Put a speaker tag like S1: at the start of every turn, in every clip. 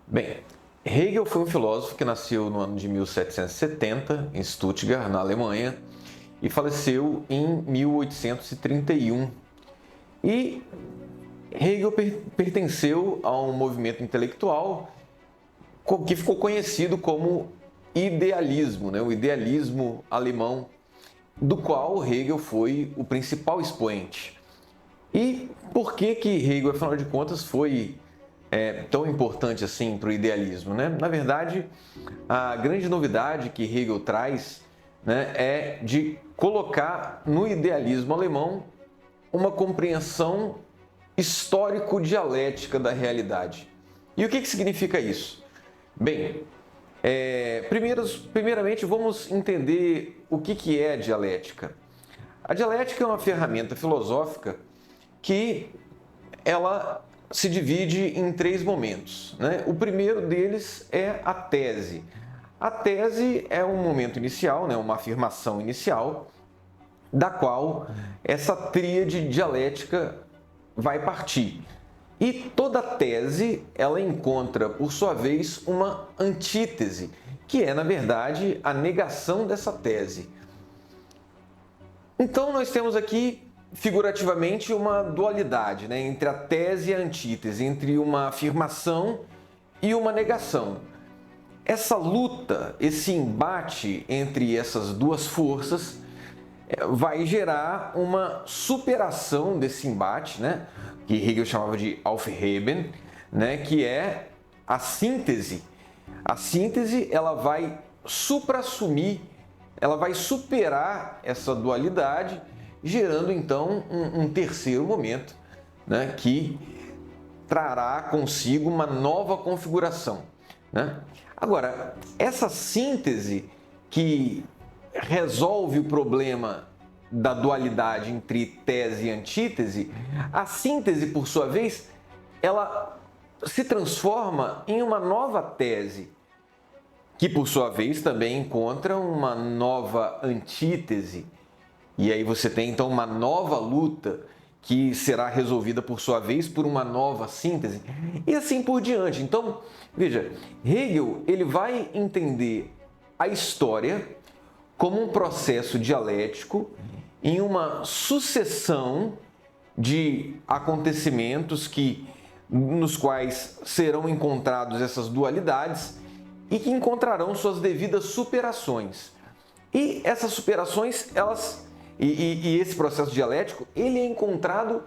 S1: Bem, Hegel foi um filósofo que nasceu no ano de 1770 em Stuttgart, na Alemanha, e faleceu em 1831. E Hegel pertenceu a um movimento intelectual que ficou conhecido como idealismo, o idealismo alemão, do qual Hegel foi o principal expoente. E por que Hegel, afinal de contas, foi tão importante assim para o idealismo, né? Na verdade, a grande novidade que Hegel traz, né, é de colocar no idealismo alemão uma compreensão histórico-dialética da realidade. E o que significa isso? Bem, primeiramente vamos entender o que é a dialética. A dialética é uma ferramenta filosófica que ela se divide em três momentos, né? O primeiro deles é a tese. A tese é um momento inicial, né? Uma afirmação inicial, da qual essa tríade dialética vai partir. E toda tese, ela encontra, por sua vez, uma antítese, que é, na verdade, a negação dessa tese. Então, nós temos aqui, figurativamente, uma dualidade, né, entre a tese e a antítese, entre uma afirmação e uma negação. Essa luta, esse embate entre essas duas forças vai gerar uma superação desse embate, né, que Hegel chamava de Aufheben, né, que é a síntese. A síntese, ela vai suprassumir, ela vai superar essa dualidade, gerando então um terceiro momento, né, que trará consigo uma nova configuração, né? Agora, essa síntese que resolve o problema da dualidade entre tese e antítese, a síntese, por sua vez, ela se transforma em uma nova tese, que por sua vez também encontra uma nova antítese. E aí você tem então uma nova luta que será resolvida por sua vez por uma nova síntese e assim por diante. Então, veja, Hegel ele vai entender a história como um processo dialético em uma sucessão de acontecimentos nos quais serão encontrados essas dualidades e que encontrarão suas devidas superações. E essas superações, e esse processo dialético, ele é encontrado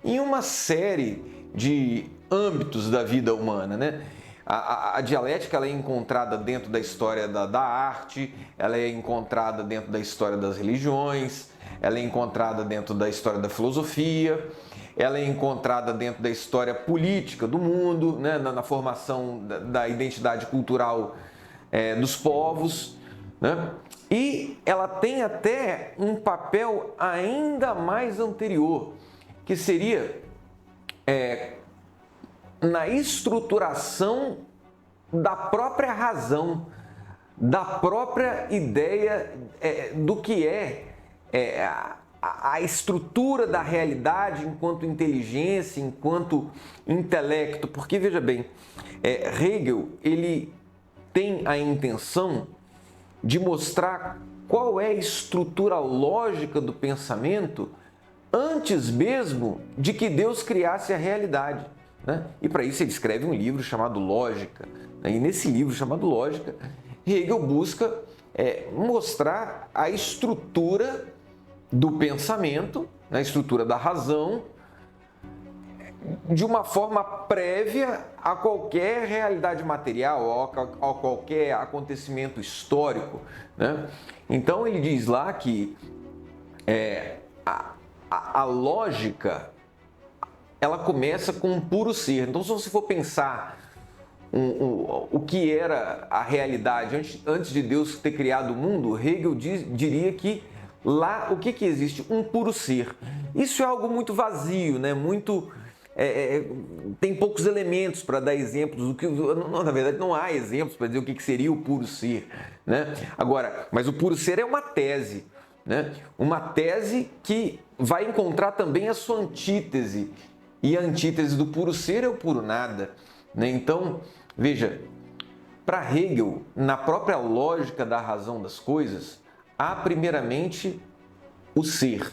S1: em uma série de âmbitos da vida humana, né? A dialética ela é encontrada dentro da história da arte, ela é encontrada dentro da história das religiões, ela é encontrada dentro da história da filosofia, ela é encontrada dentro da história política do mundo, né? Na formação da identidade cultural dos povos, né? E ela tem até um papel ainda mais anterior, que seria na estruturação da própria razão, da própria ideia do que a estrutura da realidade enquanto inteligência, enquanto intelecto. Porque, veja bem, Hegel ele tem a intenção de mostrar qual é a estrutura lógica do pensamento antes mesmo de que Deus criasse a realidade, né? E para isso ele escreve um livro chamado Lógica, né? E nesse livro chamado Lógica, Hegel busca mostrar a estrutura do pensamento, né? A estrutura da razão, de uma forma prévia a qualquer realidade material, a qualquer acontecimento histórico, né? Então ele diz lá que a lógica ela começa com um puro ser. Então, se você for pensar o que era a realidade antes de Deus ter criado o mundo, Hegel diria que lá o que existe? Um puro ser. Isso é algo muito vazio, né? Muito tem poucos elementos para dar exemplos do que, na verdade não há exemplos para dizer o que seria o puro ser, né? Agora, mas o puro ser é uma tese, né? Uma tese que vai encontrar também a sua antítese, e a antítese do puro ser é o puro nada, né? Então, veja, para Hegel, na própria lógica da razão das coisas, há primeiramente o ser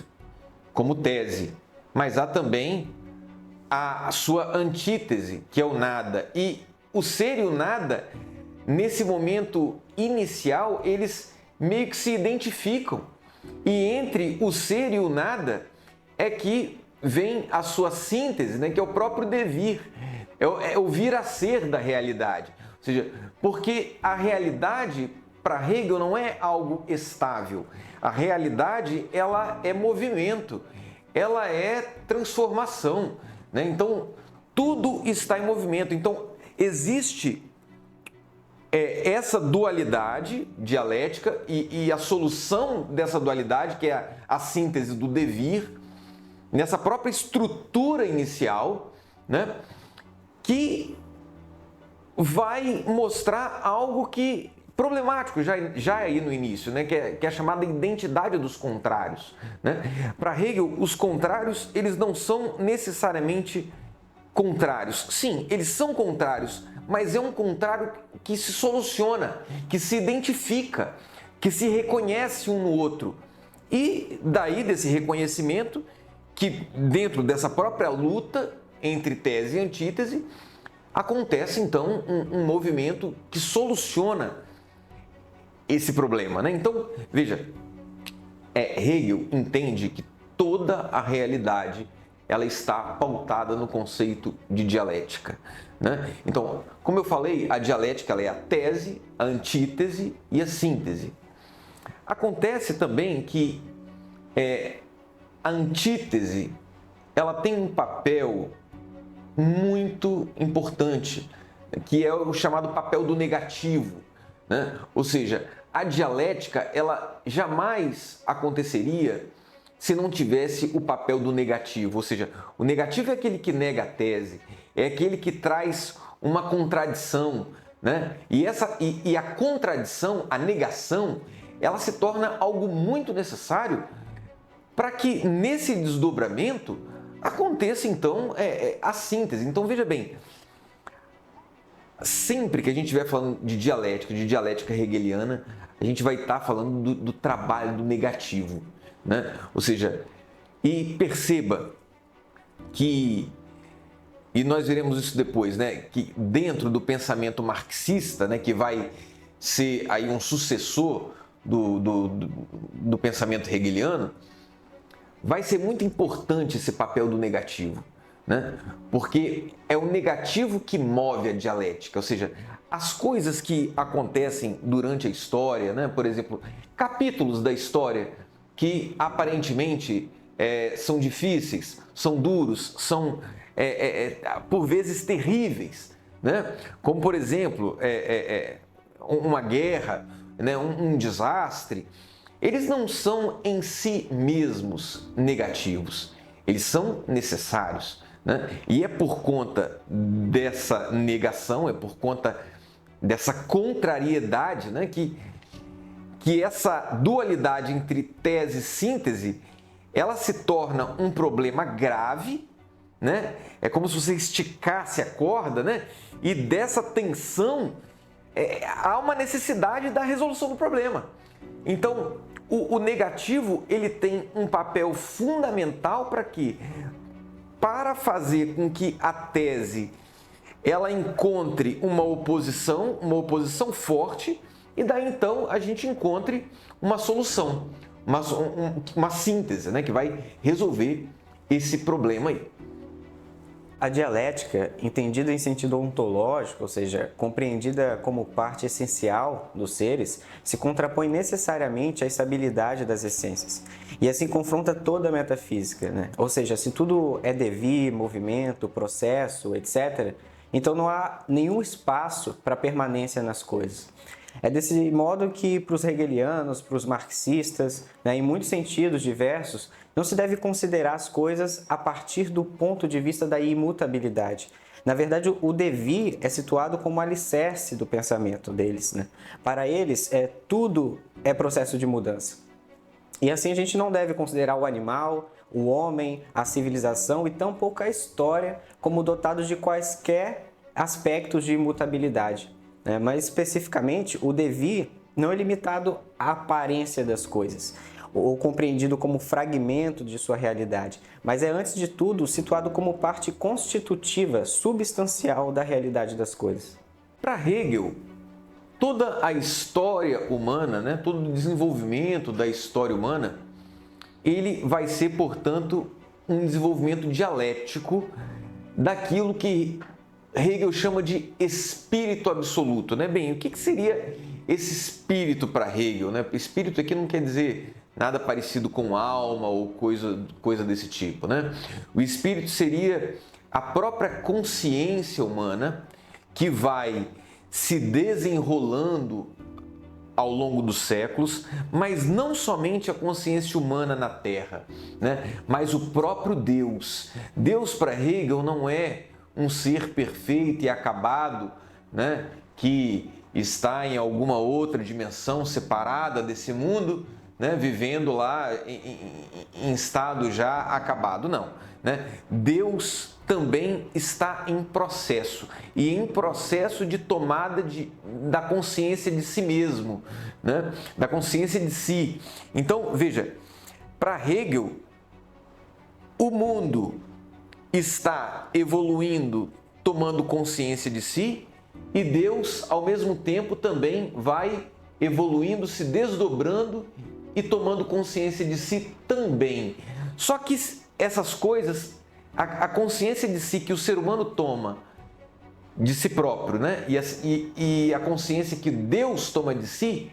S1: como tese, mas há também a sua antítese, que é o nada. E o ser e o nada, nesse momento inicial, eles meio que se identificam. E entre o ser e o nada é que vem a sua síntese, né, que é o próprio devir, é o vir a ser da realidade. Ou seja, porque a realidade para Hegel não é algo estável. A realidade, ela é movimento, ela é transformação, né? Então, tudo está em movimento. Então, existe essa dualidade dialética e a solução dessa dualidade, que é a síntese do devir, nessa própria estrutura inicial, né, que vai mostrar algo que problemático já aí no início, né, que é a chamada identidade dos contrários, né? Para Hegel, os contrários, eles não são necessariamente contrários. Sim, eles são contrários, mas é um contrário que se soluciona, que se identifica, que se reconhece um no outro. E daí desse reconhecimento, que dentro dessa própria luta entre tese e antítese, acontece então um movimento que soluciona esse problema, né? Então, veja, Hegel entende que toda a realidade ela está pautada no conceito de dialética, né? Então, como eu falei, a dialética ela é a tese, a antítese e a síntese. Acontece também que a antítese ela tem um papel muito importante, que é o chamado papel do negativo, né? Ou seja, a dialética ela jamais aconteceria se não tivesse o papel do negativo. Ou seja, o negativo é aquele que nega a tese, é aquele que traz uma contradição, né? E a contradição, a negação, ela se torna algo muito necessário para que nesse desdobramento aconteça então a síntese. Então veja bem, sempre que a gente estiver falando de dialética hegeliana, a gente vai estar falando do trabalho do negativo, né? Ou seja, e perceba que, e nós veremos isso depois, né, que dentro do pensamento marxista, né, que vai ser aí um sucessor do pensamento hegeliano, vai ser muito importante esse papel do negativo, né? Porque é o negativo que move a dialética, ou seja, as coisas que acontecem durante a história, né? Por exemplo, capítulos da história que aparentemente são difíceis, são duros, são por vezes terríveis, né? Como por exemplo uma guerra, né? Um desastre. Eles não são em si mesmos negativos, eles são necessários, né? E é por conta dessa negação, é por conta dessa contrariedade, né, que essa dualidade entre tese e síntese, ela se torna um problema grave, né? É como se você esticasse a corda, né? E dessa tensão há uma necessidade da resolução do problema. Então, o negativo ele tem um papel fundamental para quê? Para fazer com que a tese ela encontre uma oposição forte, e daí então a gente encontre uma solução, uma síntese, né, que vai resolver esse problema aí.
S2: A dialética, entendida em sentido ontológico, ou seja, compreendida como parte essencial dos seres, se contrapõe necessariamente à estabilidade das essências. E assim confronta toda a metafísica, né? Ou seja, se tudo é devir, movimento, processo, etc., então não há nenhum espaço para permanência nas coisas. É desse modo que, para os hegelianos, para os marxistas, né, em muitos sentidos diversos, não se deve considerar as coisas a partir do ponto de vista da imutabilidade. Na verdade, o devir é situado como alicerce do pensamento deles, né? Para eles, tudo é processo de mudança. E assim a gente não deve considerar o animal, o homem, a civilização e tampouco a história como dotados de quaisquer aspectos de imutabilidade, né? Mas especificamente o devir não é limitado à aparência das coisas, ou compreendido como fragmento de sua realidade, mas é, antes de tudo, situado como parte constitutiva, substancial da realidade das coisas.
S1: Para Hegel, toda a história humana, né, todo o desenvolvimento da história humana, ele vai ser, portanto, um desenvolvimento dialético daquilo que Hegel chama de espírito absoluto, né? Bem, o que seria esse espírito para Hegel, né? Espírito aqui não quer dizer nada parecido com alma ou coisa desse tipo, né? O espírito seria a própria consciência humana que vai se desenrolando ao longo dos séculos, mas não somente a consciência humana na Terra, né? Mas o próprio Deus. Deus para Hegel não é um ser perfeito e acabado, né? Que está em alguma outra dimensão separada desse mundo, né? Vivendo lá em estado já acabado. Não, né? Deus também está em processo, e em processo de tomada da consciência de si mesmo, né? Da consciência de si. Então, veja, para Hegel, o mundo está evoluindo, tomando consciência de si, e Deus, ao mesmo tempo, também vai evoluindo, se desdobrando e tomando consciência de si também. Só que essas coisas, a consciência de si que o ser humano toma de si próprio, né? E a consciência que Deus toma de si,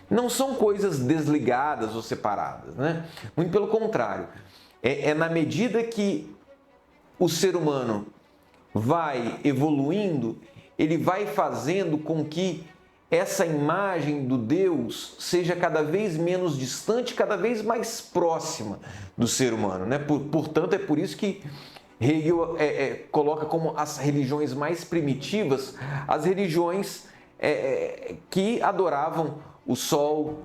S1: não são coisas desligadas ou separadas, né? Muito pelo contrário. É na medida que o ser humano vai evoluindo, ele vai fazendo com que essa imagem do Deus seja cada vez menos distante, cada vez mais próxima do ser humano, né? Portanto, é por isso que Hegel coloca como as religiões mais primitivas as religiões que adoravam o sol,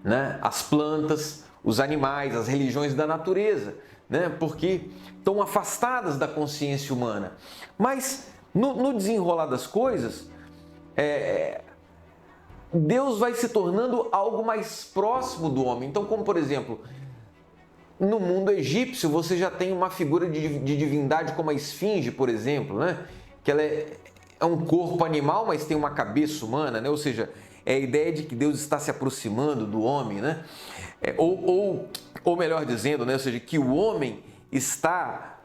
S1: né? As plantas, os animais, as religiões da natureza, né? Porque estão afastadas da consciência humana. Mas no desenrolar das coisas, Deus vai se tornando algo mais próximo do homem. Então, como por exemplo, no mundo egípcio, você já tem uma figura de divindade como a esfinge, por exemplo, né? Que ela é um corpo animal, mas tem uma cabeça humana, né? Ou seja, é a ideia de que Deus está se aproximando do homem, né? Ou melhor dizendo, né? Ou seja, que o homem está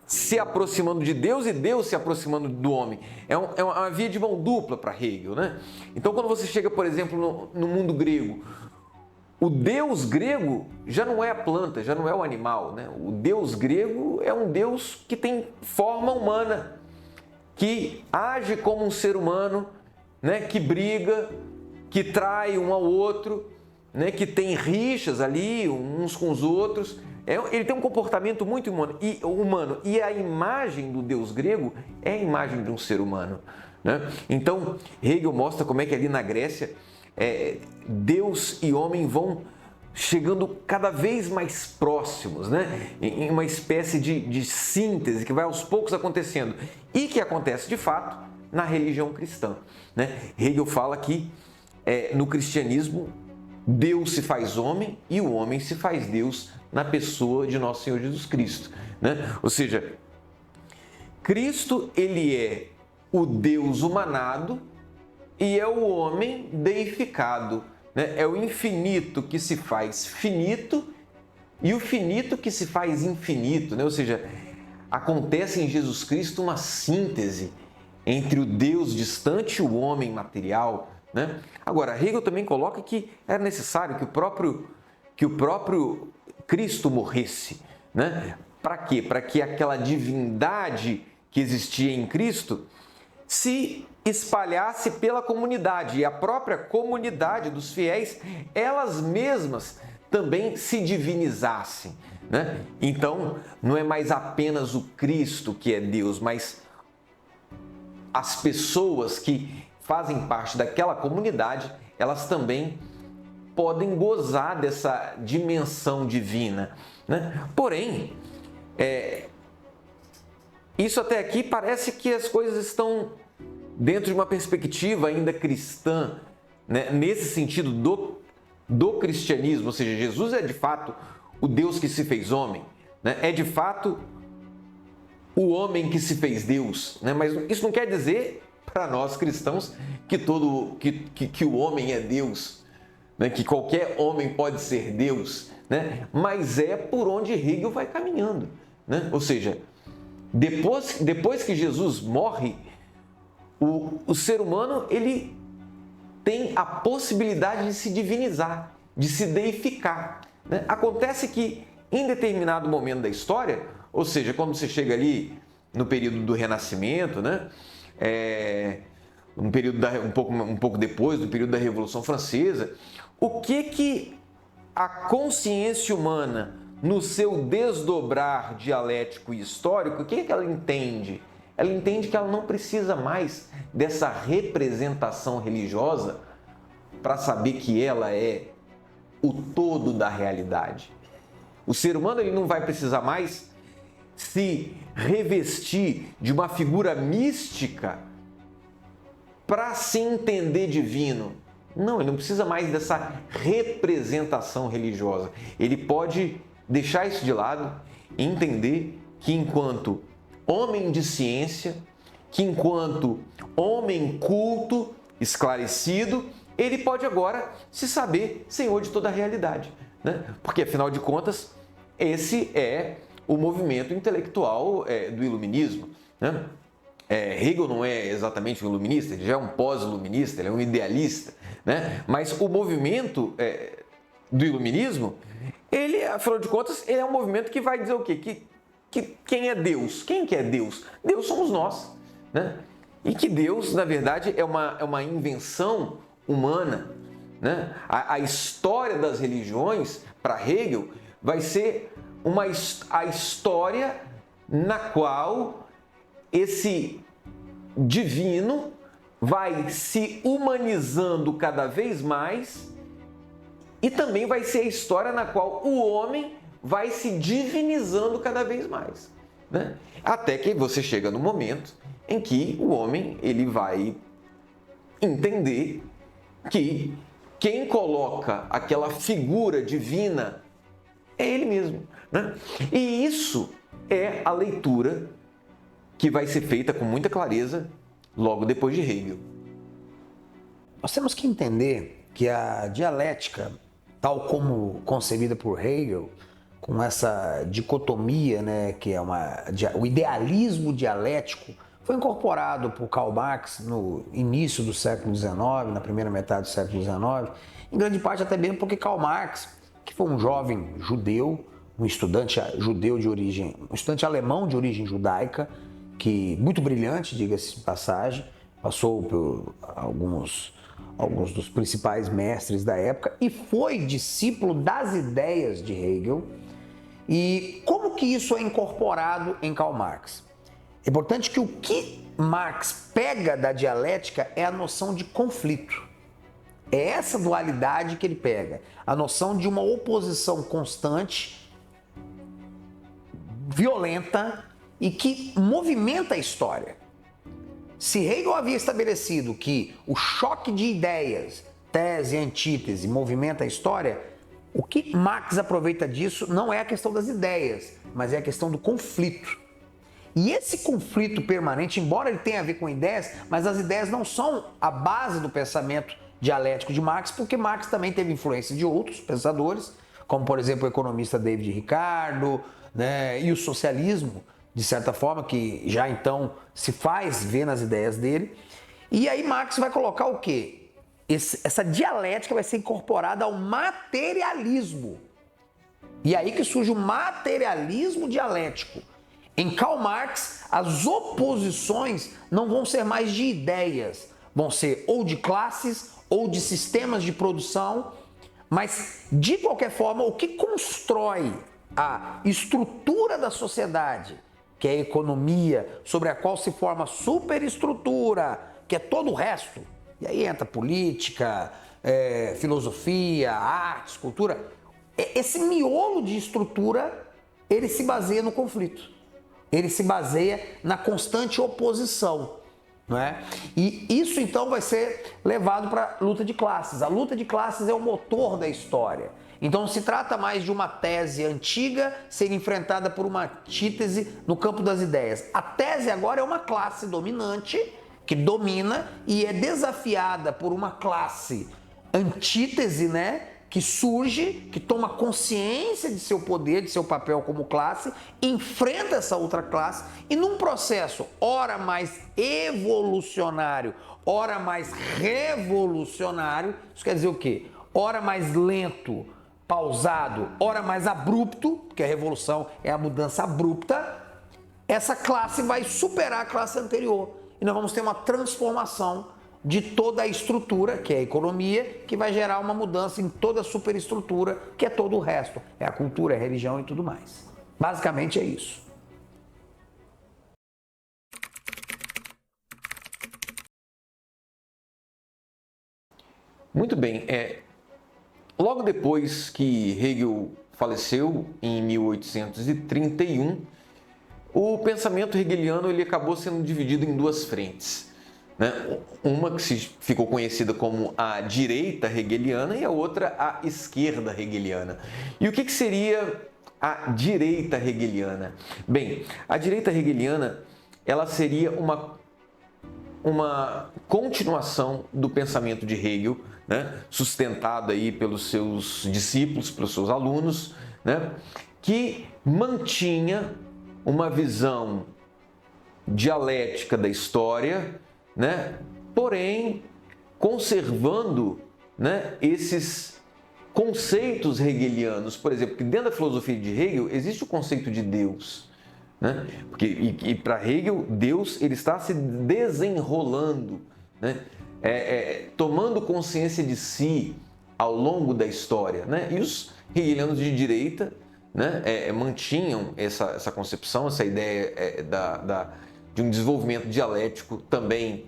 S1: se aproximando de Deus e Deus se aproximando do homem. É uma via de mão dupla para Hegel, né? Então, quando você chega, por exemplo, no mundo grego, o Deus grego já não é a planta, já não é o animal, né? O Deus grego é um Deus que tem forma humana, que age como um ser humano, né? Que briga, que trai um ao outro, né? Que tem rixas ali uns com os outros. Ele tem um comportamento muito humano. E a imagem do Deus grego é a imagem de um ser humano, né? Então, Hegel mostra como é que ali na Grécia Deus e homem vão chegando cada vez mais próximos, né? Em uma espécie de síntese que vai aos poucos acontecendo e que acontece de fato na religião cristã, né? Hegel fala que no cristianismo Deus se faz homem e o homem se faz Deus na pessoa de nosso Senhor Jesus Cristo, né? Ou seja, Cristo, ele é o Deus humanado e é o homem deificado, né? É o infinito que se faz finito e o finito que se faz infinito, né? Ou seja, acontece em Jesus Cristo uma síntese entre o Deus distante e o homem material, né? Agora, Hegel também coloca que era necessário que o próprio Cristo morresse, né? Para quê? Para que aquela divindade que existia em Cristo se espalhasse pela comunidade e a própria comunidade dos fiéis, elas mesmas também se divinizassem, né? Então, não é mais apenas o Cristo que é Deus, mas as pessoas que fazem parte daquela comunidade, elas também podem gozar dessa dimensão divina, né? Porém, Isso até aqui parece que as coisas estão dentro de uma perspectiva ainda cristã, né? Nesse sentido do cristianismo, ou seja, Jesus é de fato o Deus que se fez homem, né? É de fato o homem que se fez Deus, né? Mas isso não quer dizer para nós cristãos que o homem é Deus, né? Que qualquer homem pode ser Deus, né? Mas é por onde Hegel vai caminhando, né? Ou seja, depois que Jesus morre, o ser humano ele tem a possibilidade de se divinizar, de se deificar, né? Acontece que em determinado momento da história, ou seja, quando você chega ali no período do Renascimento, né? Um período um pouco depois do período da Revolução Francesa, o que a consciência humana, no seu desdobrar dialético e histórico, o que ela entende? Ela entende que ela não precisa mais dessa representação religiosa para saber que ela é o todo da realidade. O ser humano ele não vai precisar mais se revestir de uma figura mística para se entender divino. Não, ele não precisa mais dessa representação religiosa. Ele pode deixar isso de lado e entender que enquanto homem de ciência, que enquanto homem culto, esclarecido, ele pode agora se saber senhor de toda a realidade, né? Porque, afinal de contas, esse é o movimento intelectual do iluminismo, né? Hegel não é exatamente um iluminista, ele já é um pós-iluminista, ele é um idealista, né? Mas o movimento do iluminismo, ele, afinal de contas, ele é um movimento que vai dizer o quê? Que quem é Deus? Quem que é Deus? Deus somos nós, né? E que Deus, na verdade, é uma invenção humana, né? A história das religiões, para Hegel, vai ser a história na qual esse divino vai se humanizando cada vez mais e também vai ser a história na qual o homem vai se divinizando cada vez mais, né? Até que você chega no momento em que o homem ele vai entender que quem coloca aquela figura divina é ele mesmo, né? E isso é a leitura que vai ser feita com muita clareza logo depois de Hegel.
S3: Nós temos que entender que a dialética, tal como concebida por Hegel, com essa dicotomia, né, que é o idealismo dialético, foi incorporado por Karl Marx no início do século XIX, na primeira metade do século XIX, em grande parte até mesmo porque Karl Marx, que foi um jovem judeu, um estudante alemão de origem judaica, que muito brilhante, diga-se de passagem, passou por alguns dos principais mestres da época e foi discípulo das ideias de Hegel. E como que isso é incorporado em Karl Marx? É importante que o que Marx pega da dialética é a noção de conflito. É essa dualidade que ele pega, a noção de uma oposição constante, violenta e que movimenta a história. Se Hegel havia estabelecido que o choque de ideias, tese e antítese, movimenta a história, o que Marx aproveita disso não é a questão das ideias, mas é a questão do conflito. E esse conflito permanente, embora ele tenha a ver com ideias, mas as ideias não são a base do pensamento dialético de Marx, porque Marx também teve influência de outros pensadores, como por exemplo o economista David Ricardo, né, e o socialismo, de certa forma, que já então se faz ver nas ideias dele. E aí Marx vai colocar o quê? Essa dialética vai ser incorporada ao materialismo. E aí que surge o materialismo dialético. Em Karl Marx, as oposições não vão ser mais de ideias, vão ser ou de classes ou de sistemas de produção, mas de qualquer forma, o que constrói a estrutura da sociedade, que é a economia, sobre a qual se forma a superestrutura, que é todo o resto, e aí entra política, filosofia, artes, cultura, esse miolo de estrutura, ele se baseia no conflito. Ele se baseia na constante oposição, não é? E isso então vai ser levado para a luta de classes. A luta de classes é o motor da história. Então se trata mais de uma tese antiga ser enfrentada por uma antítese no campo das ideias. A tese agora é uma classe dominante que domina e é desafiada por uma classe antítese, né? Que surge, que toma consciência de seu poder, de seu papel como classe, enfrenta essa outra classe e num processo ora mais evolucionário, ora mais revolucionário, isso quer dizer o quê? Ora mais lento, pausado, ora mais abrupto, porque a revolução é a mudança abrupta, essa classe vai superar a classe anterior e nós vamos ter uma transformação de toda a estrutura, que é a economia, que vai gerar uma mudança em toda a superestrutura, que é todo o resto. É a cultura, é a religião e tudo mais. Basicamente é isso.
S1: Muito bem. Logo depois que Hegel faleceu, em 1831, o pensamento hegeliano ele acabou sendo dividido em duas frentes. Né? Uma que ficou conhecida como a direita hegeliana e a outra a esquerda hegeliana. E o que seria a direita hegeliana? Bem, a direita hegeliana ela seria uma continuação do pensamento de Hegel, né? Sustentado aí pelos seus discípulos, pelos seus alunos, né? Que mantinha uma visão dialética da história, né? Porém, conservando, né, esses conceitos hegelianos. Por exemplo, que dentro da filosofia de Hegel existe o conceito de Deus. Né? Porque para Hegel, Deus ele está se desenrolando, né? Tomando consciência de si ao longo da história. Né? E os hegelianos de direita, né, mantinham essa concepção, essa ideia de um desenvolvimento dialético também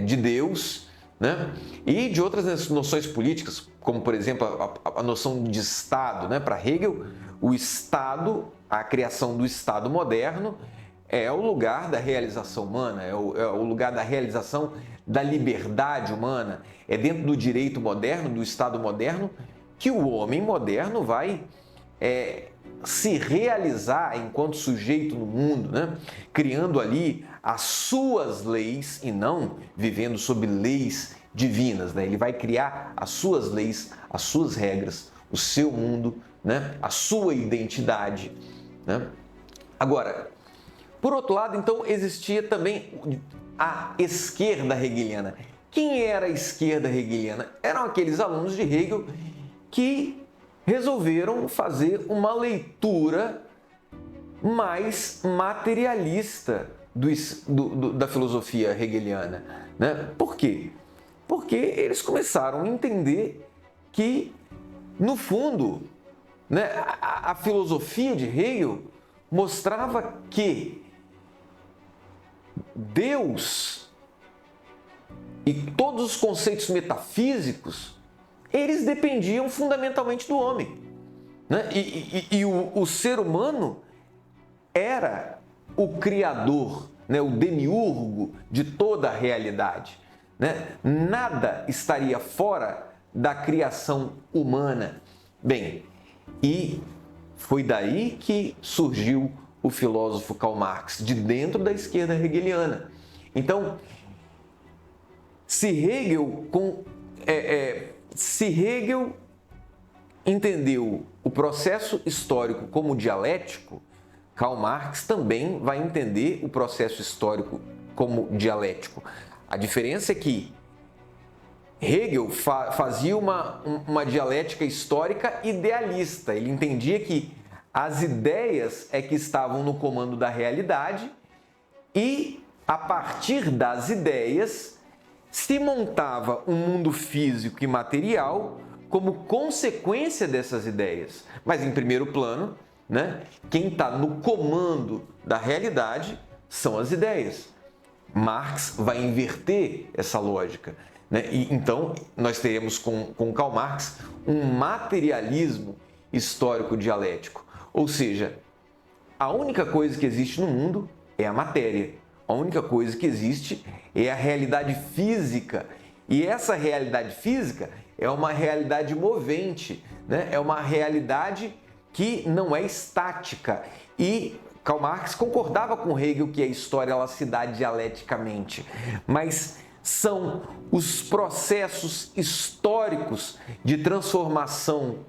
S1: de Deus, né? E de outras noções políticas, como por exemplo a noção de Estado. Né? Para Hegel, o Estado, a criação do Estado moderno é o lugar da realização humana, é o lugar da realização da liberdade humana, é dentro do direito moderno, do Estado moderno, que o homem moderno vai se realizar enquanto sujeito no mundo, né? Criando ali as suas leis e não vivendo sob leis divinas. Né? Ele vai criar as suas leis, as suas regras, o seu mundo, né? A sua identidade. Né? Agora, por outro lado, então, existia também a esquerda hegeliana. Quem era a esquerda hegeliana? Eram aqueles alunos de Hegel que resolveram fazer uma leitura mais materialista da filosofia hegeliana. Né? Por quê? Porque eles começaram a entender que, no fundo, né, a filosofia de Hegel mostrava que Deus e todos os conceitos metafísicos eles dependiam fundamentalmente do homem. Né? E o ser humano era o criador, né? O demiurgo de toda a realidade. Né? Nada estaria fora da criação humana. Bem, e foi daí que surgiu o filósofo Karl Marx, de dentro da esquerda hegeliana. Então, se Hegel entendeu o processo histórico como dialético, Karl Marx também vai entender o processo histórico como dialético. A diferença é que Hegel fazia uma dialética histórica idealista. Ele entendia que as ideias é que estavam no comando da realidade e, a partir das ideias, se montava um mundo físico e material como consequência dessas ideias. Mas, em primeiro plano, né, quem está no comando da realidade são as ideias. Marx vai inverter essa lógica. Né? E, então, nós teremos com Karl Marx um materialismo histórico dialético. Ou seja, a única coisa que existe no mundo é a matéria. A única coisa que existe é a realidade física. E essa realidade física é uma realidade movente, né? É uma realidade que não é estática. E Karl Marx concordava com Hegel que a história ela se dá dialeticamente, mas são os processos históricos de transformação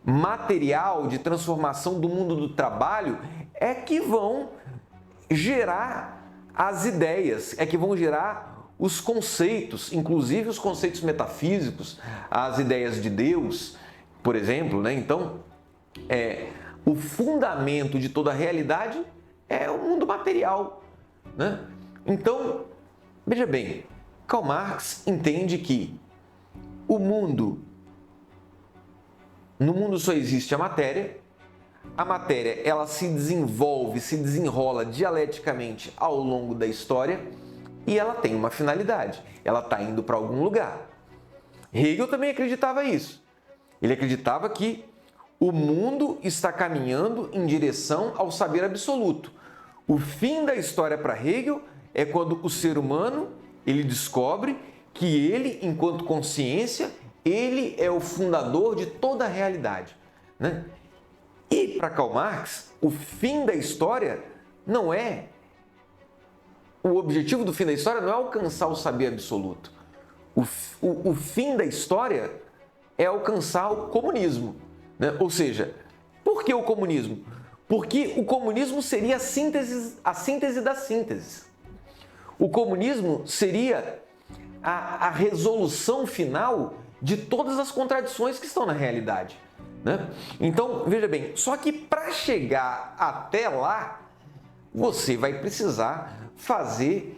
S1: material, de transformação do mundo do trabalho, é que vão gerar as ideias, é que vão gerar os conceitos, inclusive os conceitos metafísicos, as ideias de Deus, por exemplo, né? Então, o fundamento de toda a realidade é o mundo material, né? Então, veja bem, Karl Marx entende que no mundo só existe a matéria ela se desenvolve, se desenrola dialeticamente ao longo da história e ela tem uma finalidade, ela está indo para algum lugar. Hegel também acreditava isso, ele acreditava que o mundo está caminhando em direção ao saber absoluto. O fim da história para Hegel é quando o ser humano ele descobre que ele, enquanto consciência, ele é o fundador de toda a realidade, né? E para Karl Marx, o fim da história não é... O objetivo do fim da história não é alcançar o saber absoluto. O fim da história é alcançar o comunismo, né? Ou seja, por que o comunismo? Porque o comunismo seria a síntese das sínteses. O comunismo seria a resolução final de todas as contradições que estão na realidade, né? Então, veja bem, só que para chegar até lá, você vai precisar fazer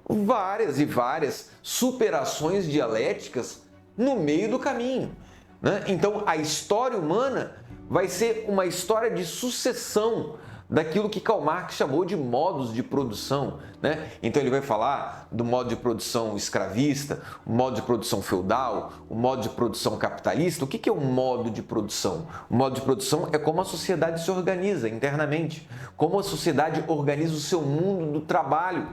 S1: várias e várias superações dialéticas no meio do caminho, né? Então, a história humana vai ser uma história de sucessão daquilo que Karl Marx chamou de modos de produção, né? Então ele vai falar do modo de produção escravista, o modo de produção feudal, o modo de produção capitalista. O que é um modo de produção? O modo de produção é como a sociedade se organiza internamente, como a sociedade organiza o seu mundo do trabalho.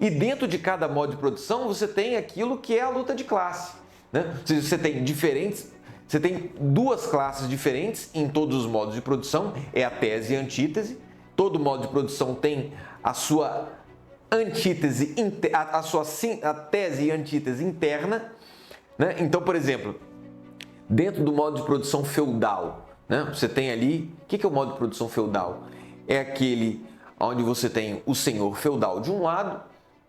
S1: E dentro de cada modo de produção você tem aquilo que é a luta de classe, né? Ou seja, você tem duas classes diferentes em todos os modos de produção, é a tese e a antítese. Todo modo de produção tem a sua antítese, a tese e antítese interna, né? Então, por exemplo, dentro do modo de produção feudal, né? Você tem ali, o que é o modo de produção feudal? É aquele onde você tem o senhor feudal de um lado,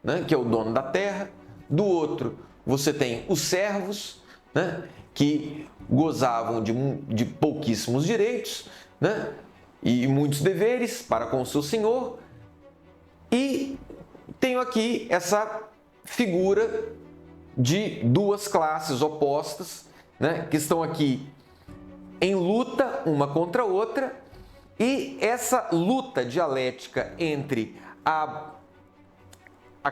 S1: né? Que é o dono da terra, do outro você tem os servos, né? Que gozavam de pouquíssimos direitos, né? E muitos deveres para com o seu senhor. E tenho aqui essa figura de duas classes opostas, né? Que estão aqui em luta uma contra a outra, e essa luta dialética entre a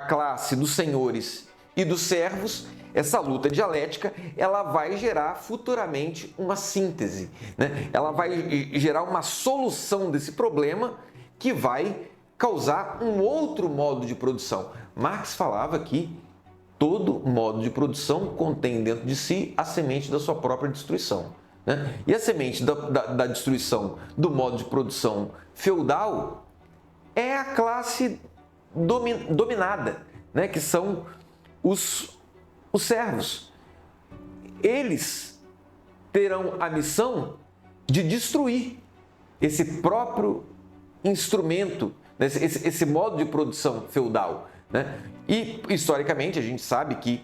S1: classe dos senhores e dos servos, essa luta dialética, ela vai gerar futuramente uma síntese, né? Ela vai gerar uma solução desse problema que vai causar um outro modo de produção. Marx falava que todo modo de produção contém dentro de si a semente da sua própria destruição, né? E a semente da destruição do modo de produção feudal é a classe dominada, né? Que são os servos. Eles terão a missão de destruir esse próprio instrumento, né? esse modo de produção feudal, né? E, historicamente, a gente sabe que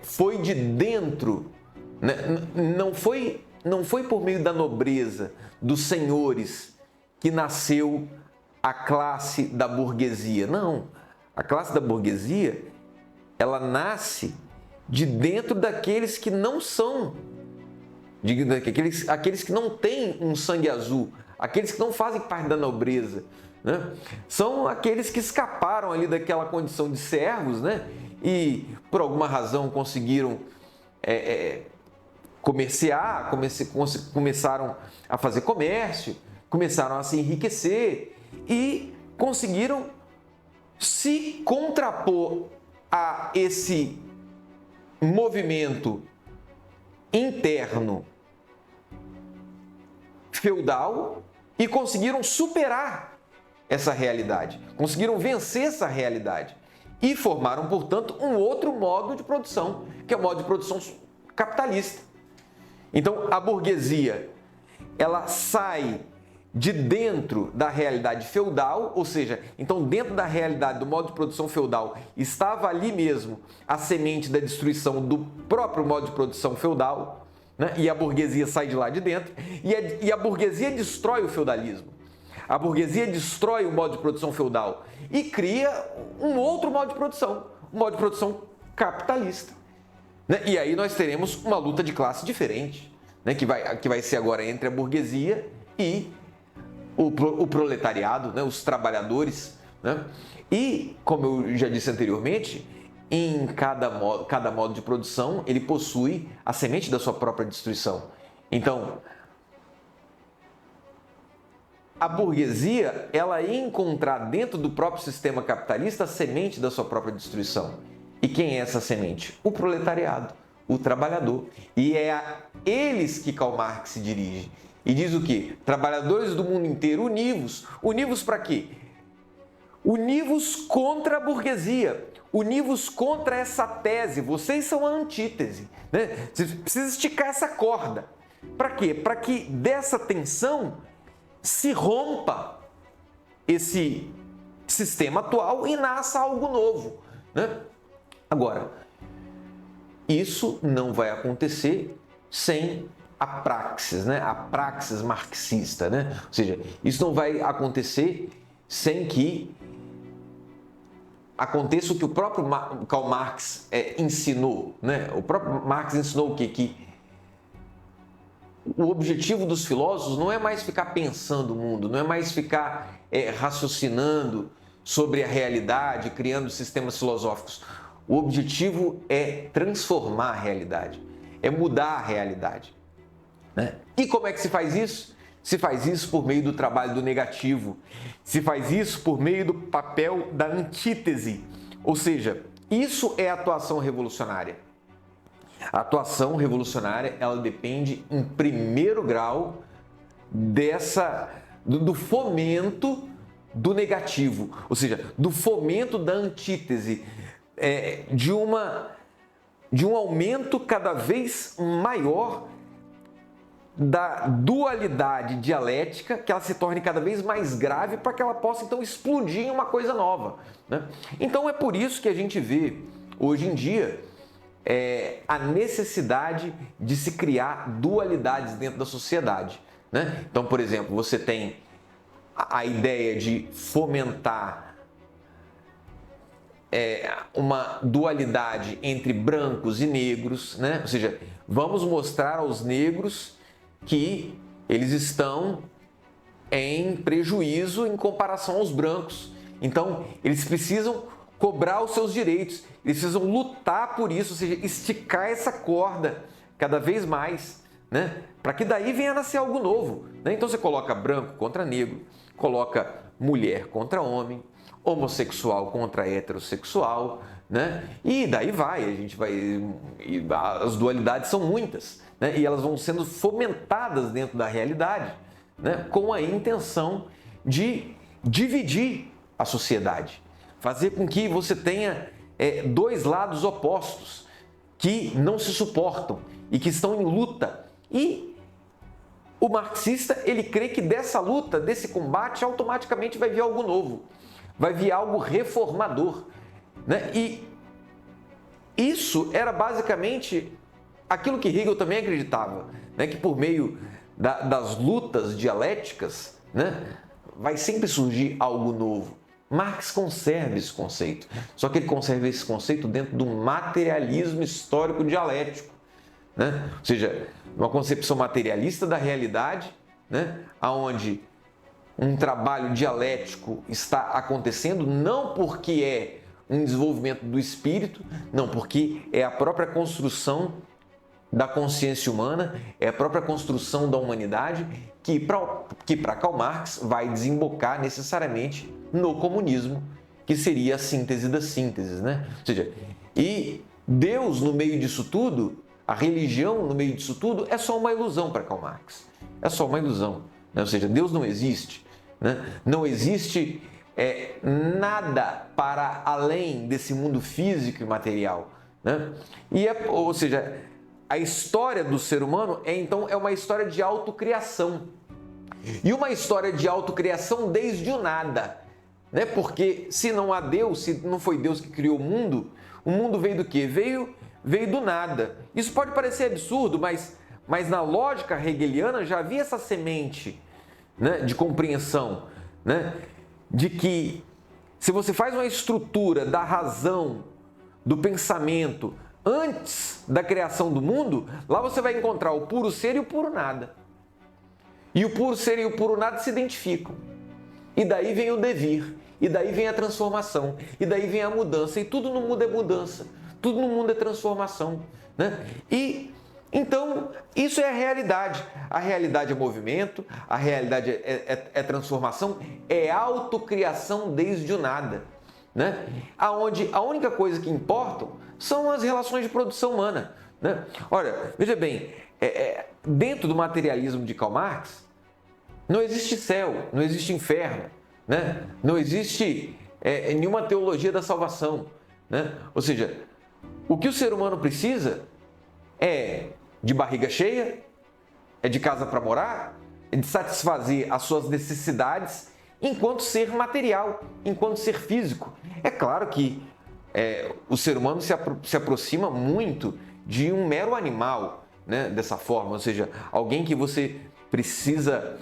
S1: foi de dentro, né? Não foi por meio da nobreza, dos senhores, que nasceu a classe da burguesia. Não, a classe da burguesia, ela nasce de dentro daqueles que não são, aqueles que não têm um sangue azul, aqueles que não fazem parte da nobreza, né? São aqueles que escaparam ali daquela condição de servos, né? E por alguma razão conseguiram comerciar, começaram a fazer comércio, começaram a se enriquecer e conseguiram se contrapor a esse movimento interno feudal e conseguiram superar essa realidade, conseguiram vencer essa realidade e formaram, portanto, um outro modo de produção, que é o modo de produção capitalista. Então, a burguesia, ela sai de dentro da realidade feudal, ou seja, então dentro da realidade do modo de produção feudal estava ali mesmo a semente da destruição do próprio modo de produção feudal, né? E a burguesia sai de lá de dentro, e a burguesia destrói o feudalismo. A burguesia destrói o modo de produção feudal e cria um outro modo de produção, um modo de produção capitalista, né? E aí nós teremos uma luta de classe diferente, né? que vai ser agora entre a burguesia e o proletariado, né? Os trabalhadores, né? E, como eu já disse anteriormente, em cada modo de produção, ele possui a semente da sua própria destruição. Então, a burguesia, ela ia encontrar dentro do próprio sistema capitalista a semente da sua própria destruição. E quem é essa semente? O proletariado, o trabalhador. E é a eles que Karl Marx se dirige. E diz o quê? Trabalhadores do mundo inteiro, univos. Univos para quê? Univos contra a burguesia. Univos contra essa tese. Vocês são a antítese, né? Você precisa esticar essa corda. Para quê? Para que dessa tensão se rompa esse sistema atual e nasça algo novo, né? Agora, isso não vai acontecer sem a praxis, né? A praxis marxista, né? Ou seja, isso não vai acontecer sem que aconteça o que o próprio Karl Marx ensinou, né? O próprio Marx ensinou o quê? Que o objetivo dos filósofos não é mais ficar pensando o mundo, não é mais ficar raciocinando sobre a realidade, criando sistemas filosóficos. O objetivo é transformar a realidade, é mudar a realidade, né? E como é que se faz isso? Se faz isso por meio do trabalho do negativo, se faz isso por meio do papel da antítese, ou seja, isso é a atuação revolucionária. A atuação revolucionária, ela depende em primeiro grau do fomento do negativo, ou seja, do fomento da antítese, de um aumento cada vez maior da dualidade dialética, que ela se torne cada vez mais grave para que ela possa então explodir em uma coisa nova, né? Então é por isso que a gente vê hoje em dia a necessidade de se criar dualidades dentro da sociedade, né? Então, por exemplo, você tem a ideia de fomentar uma dualidade entre brancos e negros, né? Ou seja, vamos mostrar aos negros que eles estão em prejuízo em comparação aos brancos. Então, eles precisam cobrar os seus direitos, eles precisam lutar por isso, ou seja, esticar essa corda cada vez mais, né? Para que daí venha a nascer algo novo, né? Então você coloca branco contra negro, coloca mulher contra homem, homossexual contra heterossexual, né? E daí vai, a gente vai. As dualidades são muitas, né? E elas vão sendo fomentadas dentro da realidade, né? Com a intenção de dividir a sociedade, fazer com que você tenha dois lados opostos que não se suportam e que estão em luta. E o marxista, ele crê que dessa luta, desse combate, automaticamente vai vir algo novo, vai vir algo reformador, né? E isso era basicamente aquilo que Hegel também acreditava, né? Que por meio das lutas dialéticas, né, vai sempre surgir algo novo. Marx conserva esse conceito, só que ele conserva esse conceito dentro do materialismo histórico dialético, né? Ou seja, uma concepção materialista da realidade, né, onde um trabalho dialético está acontecendo não porque é um desenvolvimento do espírito, não, porque é a própria construção da consciência humana, é a própria construção da humanidade que para Karl Marx vai desembocar necessariamente no comunismo, que seria a síntese das sínteses, né? Ou seja, e Deus no meio disso tudo, a religião no meio disso tudo, é só uma ilusão para Karl Marx. É só uma ilusão, né? Ou seja, Deus não existe, né? Não existe nada para além desse mundo físico e material, né? Ou seja, a história do ser humano então é uma história de autocriação. E uma história de autocriação desde o nada, né? Porque se não há Deus, se não foi Deus que criou o mundo veio do quê? Veio do nada. Isso pode parecer absurdo, mas na lógica hegeliana já havia essa semente, né, de compreensão, né, de que se você faz uma estrutura da razão, do pensamento, antes da criação do mundo, lá você vai encontrar o puro ser e o puro nada. E o puro ser e o puro nada se identificam. E daí vem o devir, e daí vem a transformação, e daí vem a mudança. E tudo no mundo é mudança, tudo no mundo é transformação, né? E então isso é a realidade. A realidade é movimento, a realidade é transformação, é autocriação desde o nada, né? Aonde a única coisa que importa são as relações de produção humana, né? Olha, veja bem, dentro do materialismo de Karl Marx, não existe céu, não existe inferno, né? Não existe nenhuma teologia da salvação, né? Ou seja, o que o ser humano precisa é de barriga cheia, é de casa para morar, é de satisfazer as suas necessidades enquanto ser material, enquanto ser físico. É claro que o ser humano se aproxima muito de um mero animal, né? Dessa forma, ou seja, alguém que você precisa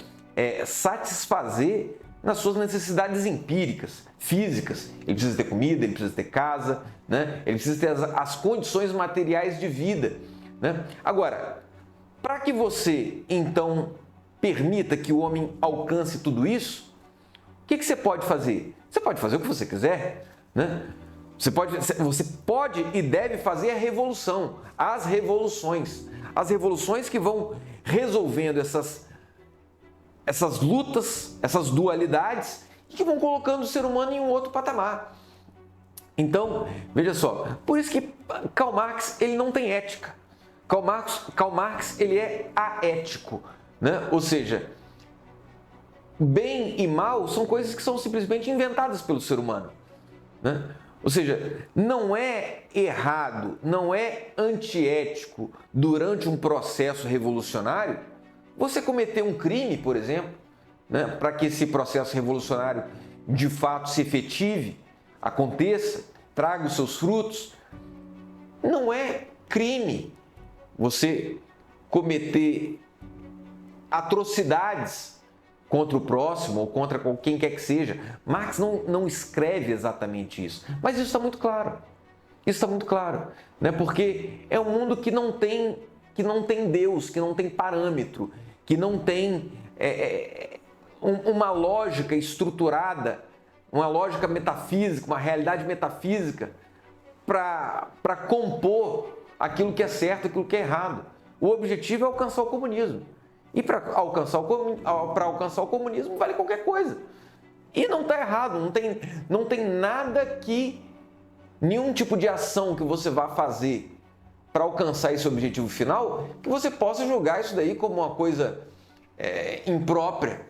S1: satisfazer nas suas necessidades empíricas, físicas. Ele precisa ter comida, ele precisa ter casa, né? Ele precisa ter as condições materiais de vida, né? Agora, para que você, então, permita que o homem alcance tudo isso, o que você pode fazer? Você pode fazer o que você quiser, né? Você pode e deve fazer a revolução, as revoluções que vão resolvendo essas lutas, essas dualidades, e que vão colocando o ser humano em um outro patamar. Então, veja só, por isso que Karl Marx ele não tem ética. Karl Marx ele é aético, né? Ou seja, bem e mal são coisas que são simplesmente inventadas pelo ser humano, né? Ou seja, não é errado, não é antiético durante um processo revolucionário você cometer um crime, por exemplo, né, para que esse processo revolucionário de fato se efetive, aconteça, traga os seus frutos. Não é crime você cometer atrocidades contra o próximo ou contra quem quer que seja. Marx não escreve exatamente isso, mas isso está muito claro. Isso está muito claro, né? Porque é um mundo que não tem Deus, que não tem parâmetro, que não tem uma lógica estruturada, uma lógica metafísica, uma realidade metafísica para compor aquilo que é certo e aquilo que é errado. O objetivo é alcançar o comunismo. E para alcançar o comunismo vale qualquer coisa. E não está errado, não tem nada que, nenhum tipo de ação que você vá fazer para alcançar esse objetivo final, que você possa julgar isso daí como uma coisa imprópria.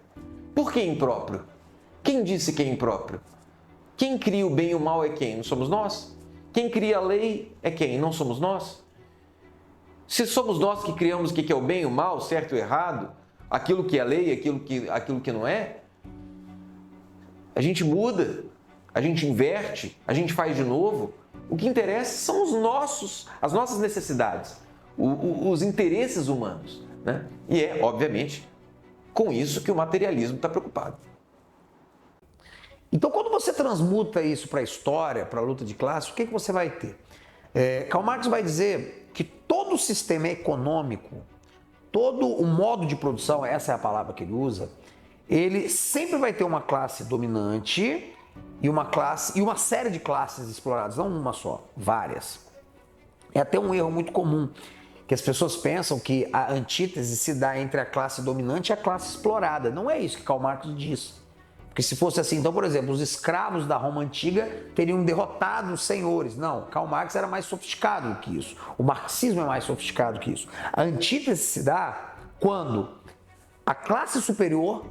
S1: Por que impróprio? Quem disse que é impróprio? Quem cria o bem e o mal é quem? Não somos nós? Quem cria a lei é quem? Não somos nós? Se somos nós que criamos o que é o bem e o mal, certo e errado, aquilo que é lei, aquilo que não é, a gente muda, a gente inverte, a gente faz de novo. O que interessa são as nossas necessidades, os interesses humanos, né? E é, obviamente, com isso que o materialismo está preocupado.
S3: Então, quando você transmuta isso para a história, para a luta de classe, o que você vai ter? Karl Marx vai dizer que todo o sistema econômico, todo o modo de produção, essa é a palavra que ele usa, ele sempre vai ter uma classe dominante e uma série de classes exploradas, não uma só, várias. É até um erro muito comum que as pessoas pensam que a antítese se dá entre a classe dominante e a classe explorada. Não é isso que Karl Marx diz. Porque se fosse assim, então, por exemplo, os escravos da Roma Antiga teriam derrotado os senhores. Não, Karl Marx era mais sofisticado do que isso. O marxismo é mais sofisticado que isso. A antítese se dá quando a classe superior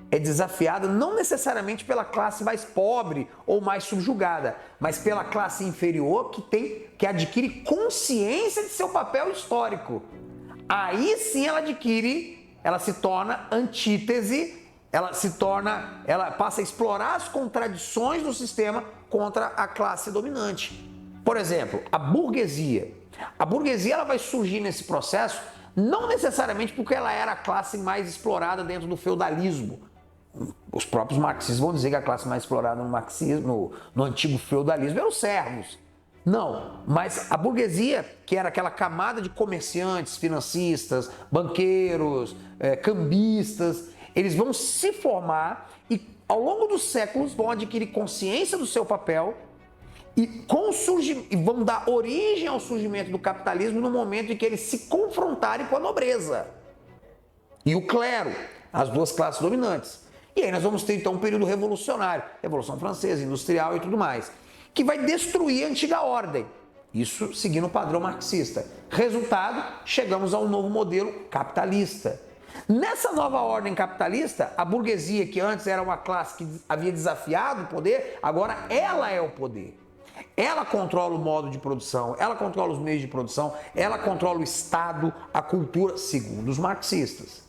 S3: é desafiada não necessariamente pela classe mais pobre ou mais subjugada, mas pela classe inferior que adquire consciência de seu papel histórico. Aí sim ela se torna antítese, ela passa a explorar as contradições do sistema contra a classe dominante. Por exemplo, a burguesia. A burguesia ela vai surgir nesse processo não necessariamente porque ela era a classe mais explorada dentro do feudalismo. Os próprios marxistas vão dizer que a classe mais explorada no marxismo, no antigo feudalismo, eram os servos. Não, mas a burguesia, que era aquela camada de comerciantes, financistas, banqueiros, cambistas, eles vão se formar e ao longo dos séculos vão adquirir consciência do seu papel e vão dar origem ao surgimento do capitalismo no momento em que eles se confrontarem com a nobreza e o clero, as duas classes dominantes. E aí nós vamos ter então um período revolucionário, Revolução Francesa, Industrial e tudo mais, que vai destruir a antiga ordem. Isso seguindo o padrão marxista. Resultado, chegamos a um novo modelo capitalista. Nessa nova ordem capitalista, a burguesia, que antes era uma classe que havia desafiado o poder, agora ela é o poder. Ela controla o modo de produção, ela controla os meios de produção, ela controla o Estado, a cultura, segundo os marxistas.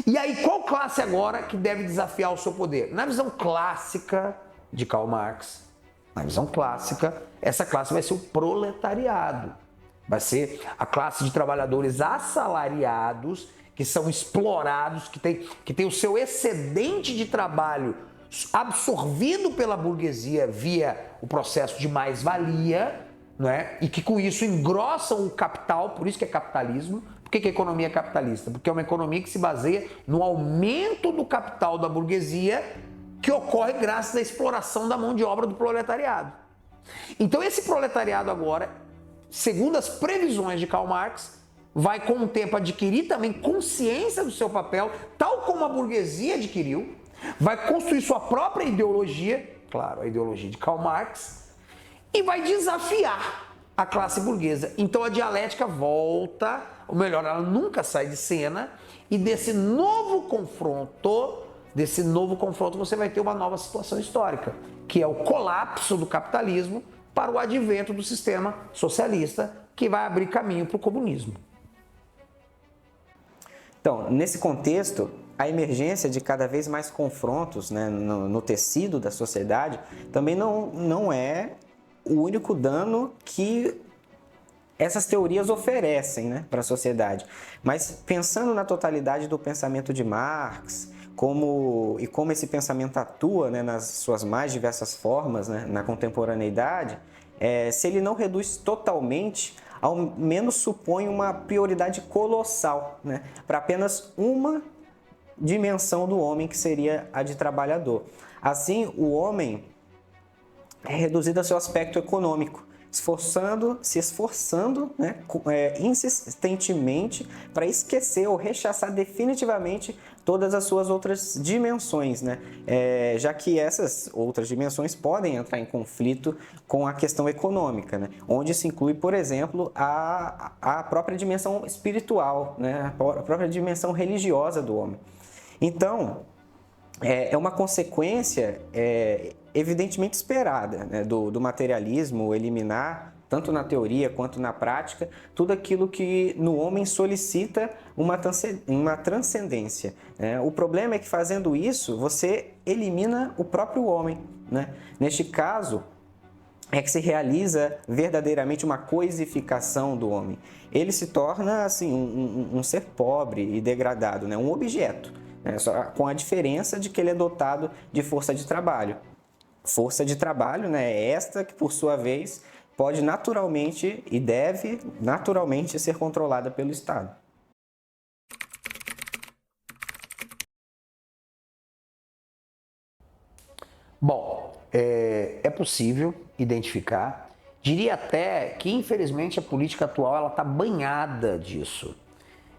S3: E aí, qual classe agora que deve desafiar o seu poder? Na visão clássica de Karl Marx, na visão clássica, essa classe vai ser o proletariado. Vai ser a classe de trabalhadores assalariados, que são explorados, que tem o seu excedente de trabalho absorvido pela burguesia via o processo de mais-valia, não é? E que com isso engrossam o capital, por isso que é capitalismo. Por que a economia é capitalista? Porque é uma economia que se baseia no aumento do capital da burguesia que ocorre graças à exploração da mão de obra do proletariado. Então esse proletariado agora, segundo as previsões de Karl Marx, vai com o tempo adquirir também consciência do seu papel, tal como a burguesia adquiriu, vai construir sua própria ideologia, claro, a ideologia de Karl Marx, e vai desafiar a classe burguesa. Então a dialética volta, ou melhor, ela nunca sai de cena, e desse novo confronto você vai ter uma nova situação histórica, que é o colapso do capitalismo para o advento do sistema socialista, que vai abrir caminho para o comunismo.
S2: Então, nesse contexto, a emergência de cada vez mais confrontos, né, no tecido da sociedade também não é o único dano que essas teorias oferecem, né, para a sociedade. Mas pensando na totalidade do pensamento de Marx, como esse pensamento atua, né, nas suas mais diversas formas, né, na contemporaneidade, se ele não reduz totalmente, ao menos supõe uma prioridade colossal, né, para apenas uma dimensão do homem, que seria a de trabalhador. Assim, o homem é reduzido ao seu aspecto econômico, se esforçando, né, insistentemente para esquecer ou rechaçar definitivamente todas as suas outras dimensões, né? Já que essas outras dimensões podem entrar em conflito com a questão econômica, né? Onde se inclui, por exemplo, a própria dimensão espiritual, né? A própria dimensão religiosa do homem. Então, é uma consequência evidentemente esperada, né, do materialismo eliminar, tanto na teoria quanto na prática, tudo aquilo que no homem solicita uma transcendência. Né? O problema é que, fazendo isso, você elimina o próprio homem. Né? Neste caso, é que se realiza verdadeiramente uma coisificação do homem. Ele se torna assim, um ser pobre e degradado, né? Um objeto. Só com a diferença de que ele é dotado de força de trabalho. Força de trabalho, né, é esta que, por sua vez, pode naturalmente e deve naturalmente ser controlada pelo Estado.
S3: Bom, é possível identificar Diria até que, infelizmente, a política atual está banhada disso.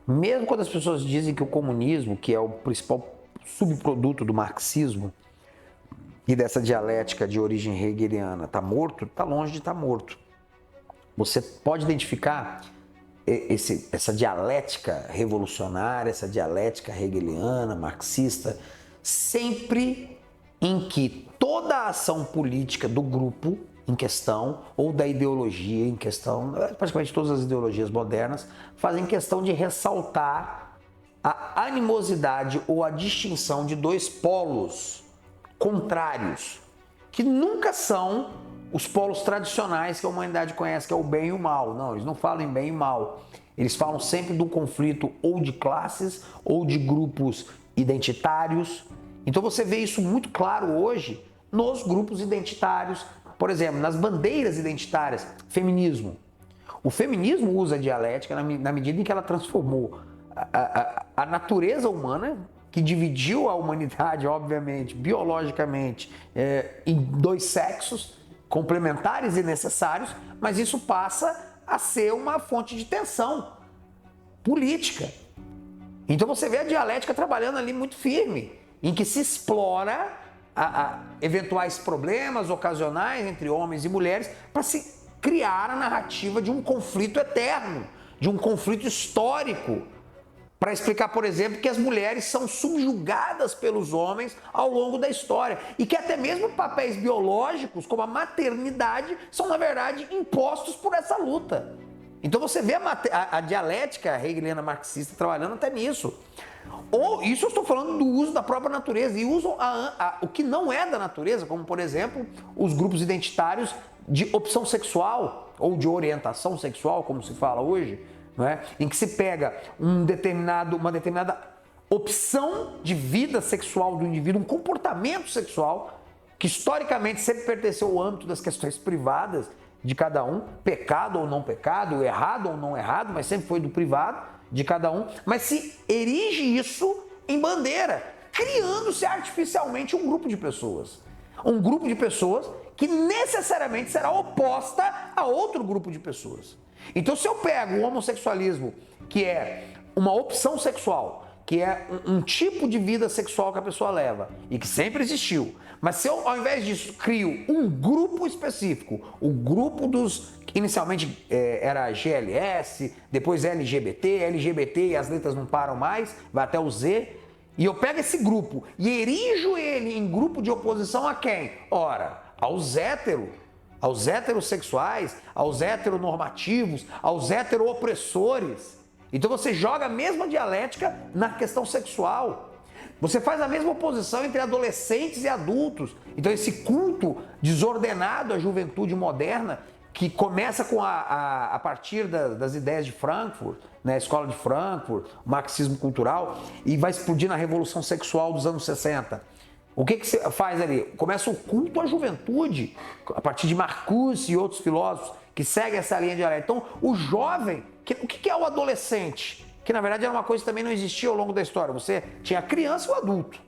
S3: Mesmo quando as pessoas dizem que o comunismo, que é o principal subproduto do marxismo e dessa dialética de origem hegeliana, está morto, está longe de estar morto. Você pode identificar essa dialética revolucionária, essa dialética hegeliana, marxista, sempre em que toda a ação política do grupo em questão, ou da ideologia em questão, praticamente todas as ideologias modernas, fazem questão de ressaltar a animosidade ou a distinção de dois polos contrários, que nunca são os polos tradicionais que a humanidade conhece, que é o bem e o mal. Não, eles não falam em bem e mal. Eles falam sempre do conflito ou de classes ou de grupos identitários. Então você vê isso muito claro hoje nos grupos identitários. Por exemplo, nas bandeiras identitárias, feminismo. O feminismo usa a dialética na medida em que ela transformou a natureza humana, que dividiu a humanidade, obviamente, biologicamente, em dois sexos, complementares e necessários, mas isso passa a ser uma fonte de tensão política. Então você vê a dialética trabalhando ali muito firme, em que se explora eventuais problemas ocasionais entre homens e mulheres para se criar a narrativa de um conflito eterno, de um conflito histórico, para explicar, por exemplo, que as mulheres são subjugadas pelos homens ao longo da história e que até mesmo papéis biológicos, como a maternidade, são, na verdade, impostos por essa luta. Então você vê a dialética hegeliana marxista trabalhando até nisso. Ou isso eu estou falando do uso da própria natureza, e usam o que não é da natureza, como, por exemplo, os grupos identitários de opção sexual ou de orientação sexual, como se fala hoje, não é? Em que se pega uma determinada opção de vida sexual do indivíduo, um comportamento sexual que historicamente sempre pertenceu ao âmbito das questões privadas de cada um, pecado ou não pecado, errado ou não errado, mas sempre foi do privado de cada um, mas se erige isso em bandeira, criando-se artificialmente um grupo de pessoas. Um grupo de pessoas que necessariamente será oposta a outro grupo de pessoas. Então, se eu pego o homossexualismo, que é uma opção sexual, que é um tipo de vida sexual que a pessoa leva e que sempre existiu, mas se eu, ao invés disso, crio um grupo específico, o grupo dos, inicialmente era GLS, depois LGBT e as letras não param mais, vai até o Z, e eu pego esse grupo e erijo ele em grupo de oposição a quem? Ora, aos heterossexuais, aos heteronormativos, aos heteroopressores. Então você joga a mesma dialética na questão sexual. Você faz a mesma oposição entre adolescentes e adultos. Então esse culto desordenado à juventude moderna, que começa a partir das ideias de Frankfurt, né, a escola de Frankfurt, o marxismo cultural, e vai explodir na revolução sexual dos anos 60. O que você faz ali? Começa o culto à juventude, a partir de Marcuse e outros filósofos que seguem essa linha dialética. Então, o jovem, o que é o adolescente? Que na verdade era uma coisa que também não existia ao longo da história. Você tinha a criança e o adulto,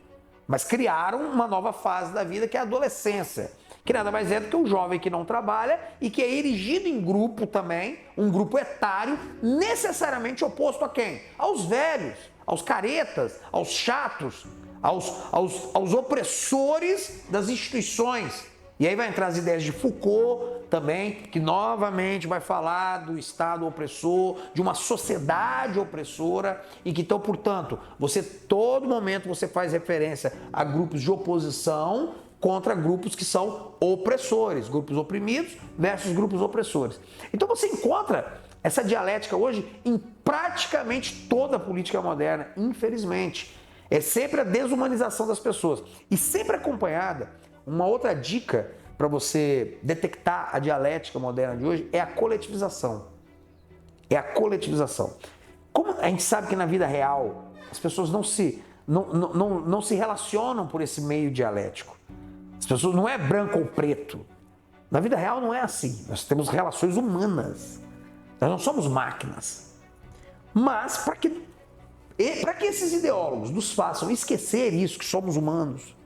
S3: mas criaram uma nova fase da vida que é a adolescência, que nada mais é do que o jovem que não trabalha e que é erigido em grupo também, um grupo etário, necessariamente oposto a quem? Aos velhos, aos caretas, aos chatos, aos opressores das instituições. E aí vai entrar as ideias de Foucault também, que novamente vai falar do Estado opressor, de uma sociedade opressora, e que então, portanto, todo momento você faz referência a grupos de oposição contra grupos que são opressores, grupos oprimidos versus grupos opressores. Então você encontra essa dialética hoje em praticamente toda a política moderna, infelizmente. É sempre a desumanização das pessoas e sempre acompanhada. Uma outra dica para você detectar a dialética moderna de hoje é a coletivização. É a coletivização. Como a gente sabe que na vida real as pessoas não se relacionam por esse meio dialético. As pessoas não é branco ou preto. Na vida real não é assim. Nós temos relações humanas. Nós não somos máquinas. Mas para que esses ideólogos nos façam esquecer isso, que somos humanos,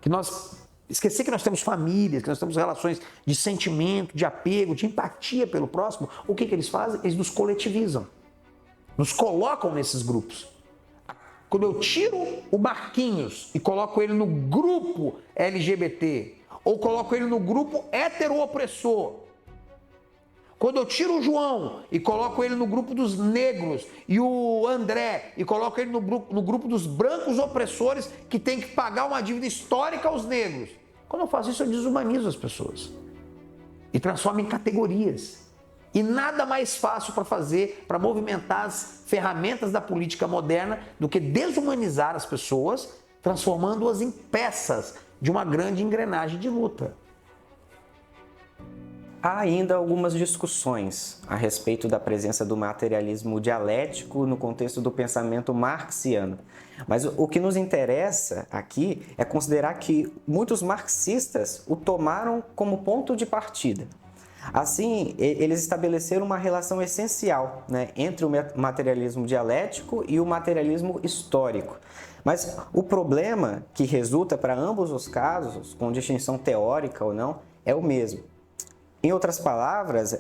S3: que nós esquecer que nós temos famílias, que nós temos relações de sentimento, de apego, de empatia pelo próximo, o que eles fazem? Eles nos coletivizam, nos colocam nesses grupos. Quando eu tiro o Marquinhos e coloco ele no grupo LGBT, ou coloco ele no grupo hetero-opressor, quando eu tiro o João e coloco ele no grupo dos negros e o André e coloco ele no grupo dos brancos opressores que tem que pagar uma dívida histórica aos negros, quando eu faço isso eu desumanizo as pessoas e transformo em categorias. E nada mais fácil para fazer, para movimentar as ferramentas da política moderna do que desumanizar as pessoas, transformando-as em peças de uma grande engrenagem de luta.
S2: Há ainda algumas discussões a respeito da presença do materialismo dialético no contexto do pensamento marxiano. Mas o que nos interessa aqui é considerar que muitos marxistas o tomaram como ponto de partida. Assim, eles estabeleceram uma relação essencial, né, entre o materialismo dialético e o materialismo histórico. Mas o problema que resulta para ambos os casos, com distinção teórica ou não, é o mesmo. Em outras palavras,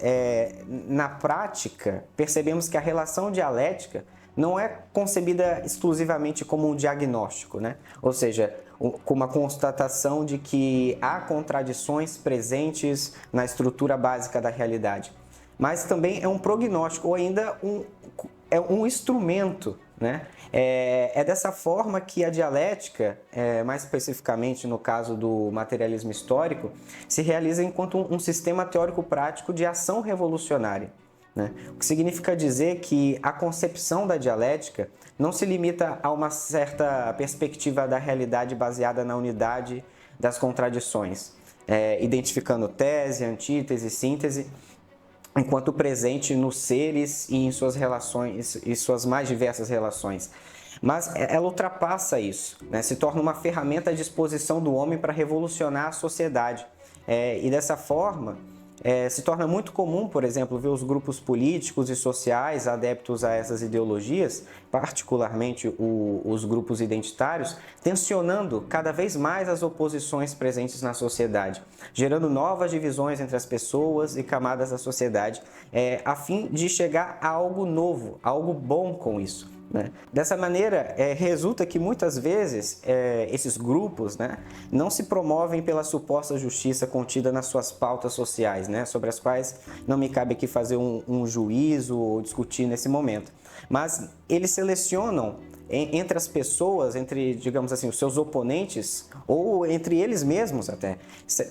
S2: na prática, percebemos que a relação dialética não é concebida exclusivamente como um diagnóstico, né? Ou seja, com uma constatação de que há contradições presentes na estrutura básica da realidade, mas também é um prognóstico ou ainda um instrumento, né? É dessa forma que a dialética, mais especificamente no caso do materialismo histórico, se realiza enquanto um sistema teórico-prático de ação revolucionária, né? O que significa dizer que a concepção da dialética não se limita a uma certa perspectiva da realidade baseada na unidade das contradições, identificando tese, antítese, síntese, enquanto presente nos seres e em suas relações e suas mais diversas relações. Mas ela ultrapassa isso, né? Se torna uma ferramenta à disposição do homem para revolucionar a sociedade. E dessa forma, se torna muito comum, por exemplo, ver os grupos políticos e sociais adeptos a essas ideologias, particularmente os grupos identitários, tensionando cada vez mais as oposições presentes na sociedade, gerando novas divisões entre as pessoas e camadas da sociedade, a fim de chegar a algo novo, a algo bom com isso, né? Dessa maneira, resulta que muitas vezes esses grupos, né, não se promovem pela suposta justiça contida nas suas pautas sociais, né, sobre as quais não me cabe aqui fazer um juízo ou discutir nesse momento. Mas eles selecionam entre as pessoas, entre, digamos assim, os seus oponentes, ou entre eles mesmos até,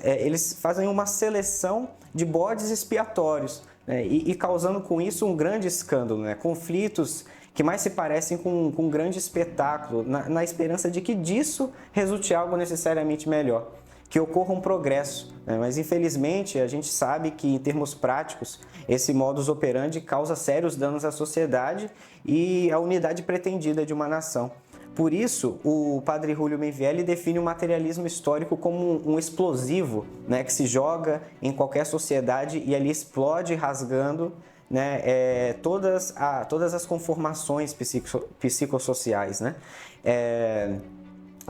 S2: eles fazem uma seleção de bodes expiatórios, né, e causando com isso um grande escândalo, né, conflitos que mais se parecem com um grande espetáculo, na esperança de que disso resulte algo necessariamente melhor, que ocorra um progresso, né? Mas infelizmente a gente sabe que em termos práticos esse modus operandi causa sérios danos à sociedade e à unidade pretendida de uma nação. Por isso, o padre Julio Menvielli define o materialismo histórico como um explosivo, né, que se joga em qualquer sociedade e ali explode rasgando, né, todas as conformações psicossociais, né?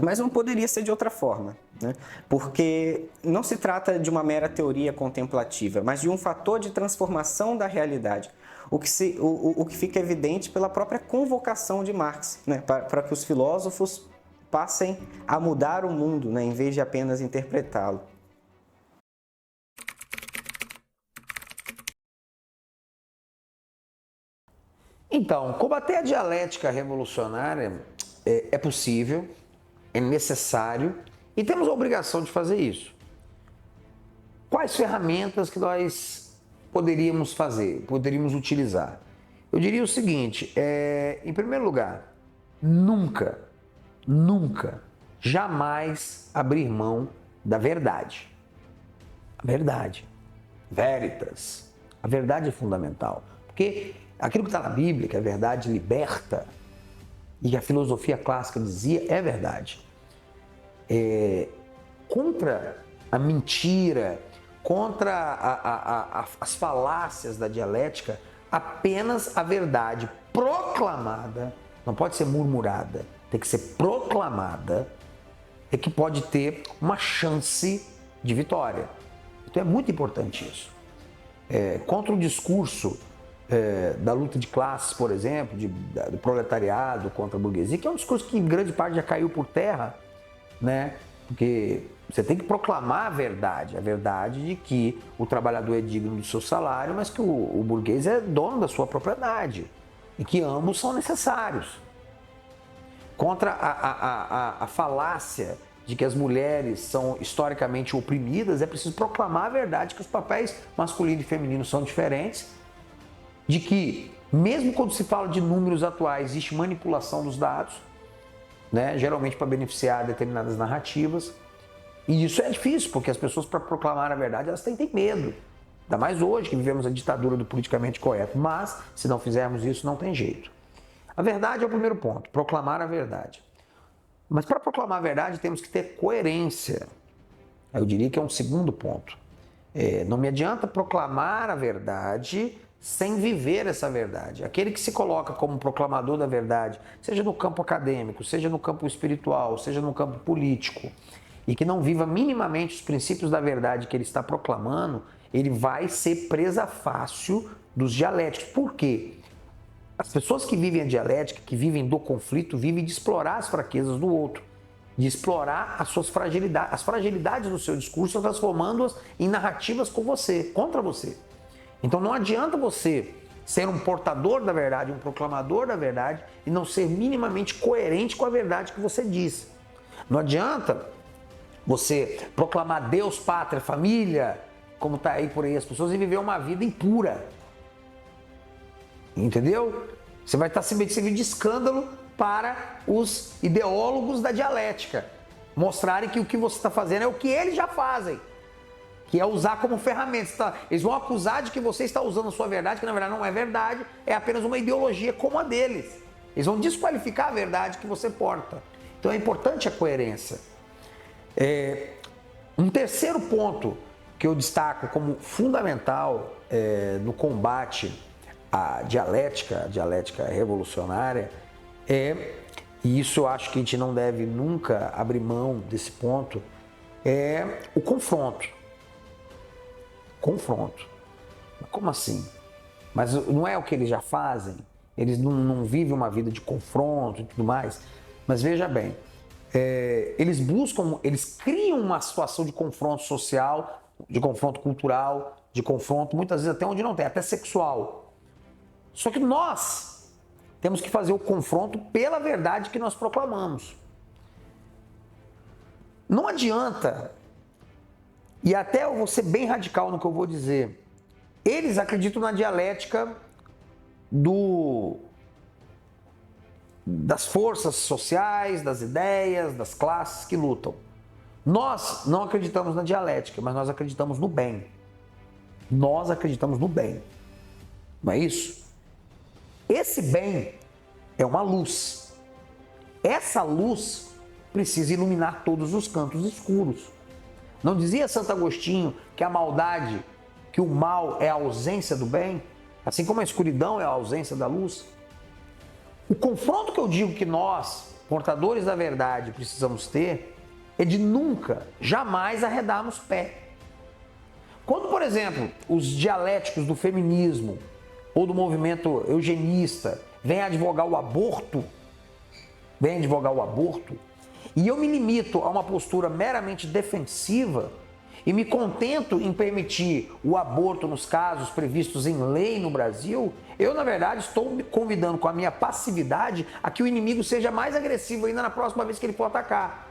S2: Mas não poderia ser de outra forma, né? Porque não se trata de uma mera teoria contemplativa, mas de um fator de transformação da realidade, o que fica evidente pela própria convocação de Marx, né, para que os filósofos passem a mudar o mundo, né, em vez de apenas interpretá-lo.
S3: Então, combater a dialética revolucionária é possível, é necessário e temos a obrigação de fazer isso. Quais ferramentas que nós poderíamos fazer, poderíamos utilizar? Eu diria o seguinte, em primeiro lugar, nunca, jamais abrir mão da verdade. A verdade, veritas, a verdade é fundamental, porque aquilo que está na Bíblia, que a verdade liberta, e a filosofia clássica dizia, é verdade. Contra a mentira, contra as falácias da dialética, apenas a verdade proclamada, não pode ser murmurada, tem que ser proclamada, é que pode ter uma chance de vitória. Então é muito importante isso. Contra o discurso da luta de classes, por exemplo, do proletariado contra a burguesia, que é um discurso que em grande parte já caiu por terra, né? Porque você tem que proclamar a verdade de que o trabalhador é digno do seu salário, mas que o burguês é dono da sua propriedade e que ambos são necessários. Contra a falácia de que as mulheres são historicamente oprimidas, é preciso proclamar a verdade que os papéis masculino e feminino são diferentes, de que, mesmo quando se fala de números atuais, existe manipulação dos dados, né? Geralmente para beneficiar determinadas narrativas. E isso é difícil, porque as pessoas, para proclamar a verdade, elas têm medo. Ainda mais hoje, que vivemos a ditadura do politicamente correto. Mas, se não fizermos isso, não tem jeito. A verdade é o primeiro ponto, proclamar a verdade. Mas para proclamar a verdade, temos que ter coerência. Eu diria que é um segundo ponto. Não me adianta proclamar a verdade sem viver essa verdade. Aquele que se coloca como proclamador da verdade, seja no campo acadêmico, seja no campo espiritual, seja no campo político, e que não viva minimamente os princípios da verdade que ele está proclamando, ele vai ser presa fácil dos dialéticos. Por quê? As pessoas que vivem a dialética, que vivem do conflito, vivem de explorar as fraquezas do outro, de explorar as suas fragilidades, as fragilidades do seu discurso, transformando-as em narrativas com você, contra você. Então não adianta você ser um portador da verdade, um proclamador da verdade e não ser minimamente coerente com a verdade que você diz. Não adianta você proclamar Deus, pátria, família, como está aí por aí as pessoas, e viver uma vida impura. Entendeu? Você vai estar servindo de escândalo para os ideólogos da dialética. Mostrarem que o que você está fazendo é o que eles já fazem, que é usar como ferramenta. Eles vão acusar de que você está usando a sua verdade, que na verdade não é verdade, é apenas uma ideologia como a deles. Eles vão desqualificar a verdade que você porta. Então é importante a coerência. Um terceiro ponto que eu destaco como fundamental no combate à dialética revolucionária e isso eu acho que a gente não deve nunca abrir mão desse ponto, é o confronto. Confronto. Como assim? Mas não é o que eles já fazem? Eles não vivem uma vida de confronto e tudo mais? Mas veja bem, eles criam uma situação de confronto social, de confronto cultural, de confronto muitas vezes até onde não tem, até sexual. Só que nós temos que fazer o confronto pela verdade que nós proclamamos. Não adianta, e até eu vou ser bem radical no que eu vou dizer, eles acreditam na dialética das forças sociais, das ideias, das classes que lutam. Nós não acreditamos na dialética, mas nós acreditamos no bem. Nós acreditamos no bem. Não é isso? Esse bem é uma luz. Essa luz precisa iluminar todos os cantos escuros. Não dizia Santo Agostinho que a maldade, que o mal é a ausência do bem, assim como a escuridão é a ausência da luz? O confronto que eu digo que nós, portadores da verdade, precisamos ter é de nunca, jamais arredarmos pé. Quando, por exemplo, os dialéticos do feminismo ou do movimento eugenista vêm advogar o aborto, e eu me limito a uma postura meramente defensiva e me contento em permitir o aborto nos casos previstos em lei no Brasil, eu, na verdade, estou me convidando com a minha passividade a que o inimigo seja mais agressivo ainda na próxima vez que ele for atacar.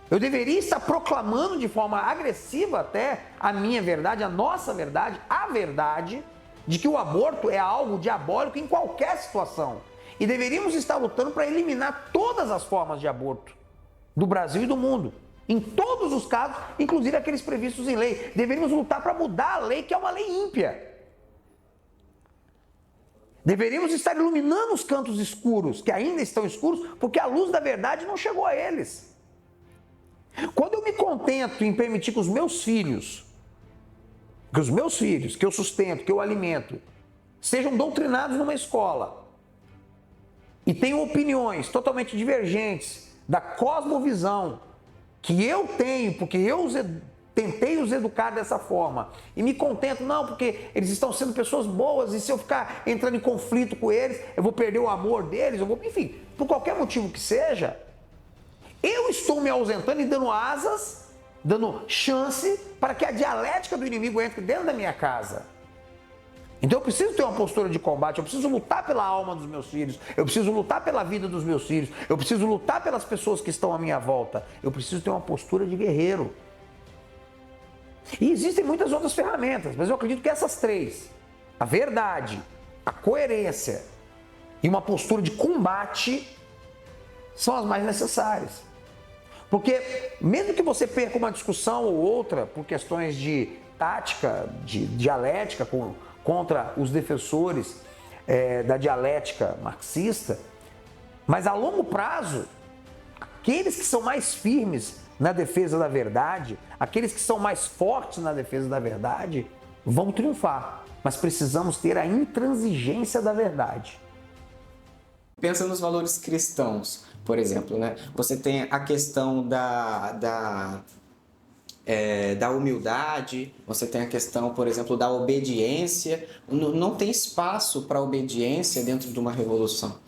S3: Eu deveria estar proclamando de forma agressiva até a minha verdade, a nossa verdade, a verdade de que o aborto é algo diabólico em qualquer situação. E deveríamos estar lutando para eliminar todas as formas de aborto do Brasil e do mundo. Em todos os casos, inclusive aqueles previstos em lei. Deveríamos lutar para mudar a lei, que é uma lei ímpia. Deveríamos estar iluminando os cantos escuros, que ainda estão escuros, porque a luz da verdade não chegou a eles. Quando eu me contento em permitir que os meus filhos, que eu sustento, que eu alimento, sejam doutrinados numa escola e tenham opiniões totalmente divergentes da cosmovisão que eu tenho, porque eu tentei os educar dessa forma e me contento, não, porque eles estão sendo pessoas boas e se eu ficar entrando em conflito com eles, eu vou perder o amor deles, enfim, por qualquer motivo que seja, eu estou me ausentando e dando asas, dando chance para que a dialética do inimigo entre dentro da minha casa. Então eu preciso ter uma postura de combate, eu preciso lutar pela alma dos meus filhos, eu preciso lutar pela vida dos meus filhos, eu preciso lutar pelas pessoas que estão à minha volta, eu preciso ter uma postura de guerreiro. E existem muitas outras ferramentas, mas eu acredito que essas três, a verdade, a coerência e uma postura de combate, são as mais necessárias. Porque mesmo que você perca uma discussão ou outra por questões de tática, de dialética contra os defensores da dialética marxista, mas a longo prazo, aqueles que são mais firmes na defesa da verdade, aqueles que são mais fortes na defesa da verdade, vão triunfar. Mas precisamos ter a intransigência da verdade.
S2: Pensa nos valores cristãos, por exemplo, né? Você tem a questão da humildade, você tem a questão, por exemplo, da obediência. Não tem espaço para obediência dentro de uma revolução.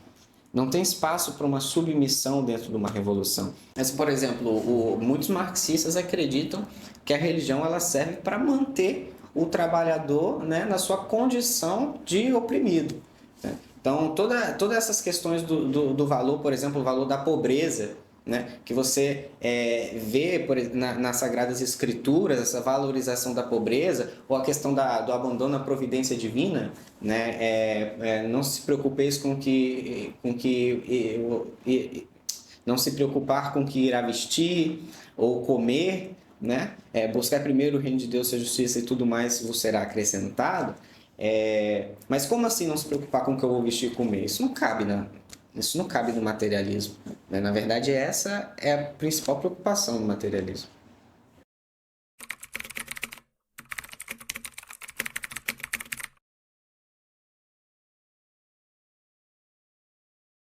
S2: Não tem espaço para uma submissão dentro de uma revolução. Mas, por exemplo, muitos marxistas acreditam que a religião ela serve para manter o trabalhador, né, na sua condição de oprimido. Né? Então, todas essas questões do valor, por exemplo, o valor da pobreza, né, que você vê nas Sagradas Escrituras, essa valorização da pobreza, ou a questão do abandono à providência divina, né, não se preocupeis não se preocupar com o que irá vestir ou comer, né, buscar primeiro o reino de Deus, sua justiça e tudo mais vos será acrescentado. Mas como assim não se preocupar com o que eu vou vestir e comer? Isso não cabe no materialismo. Né? Na verdade, essa é a principal preocupação do materialismo.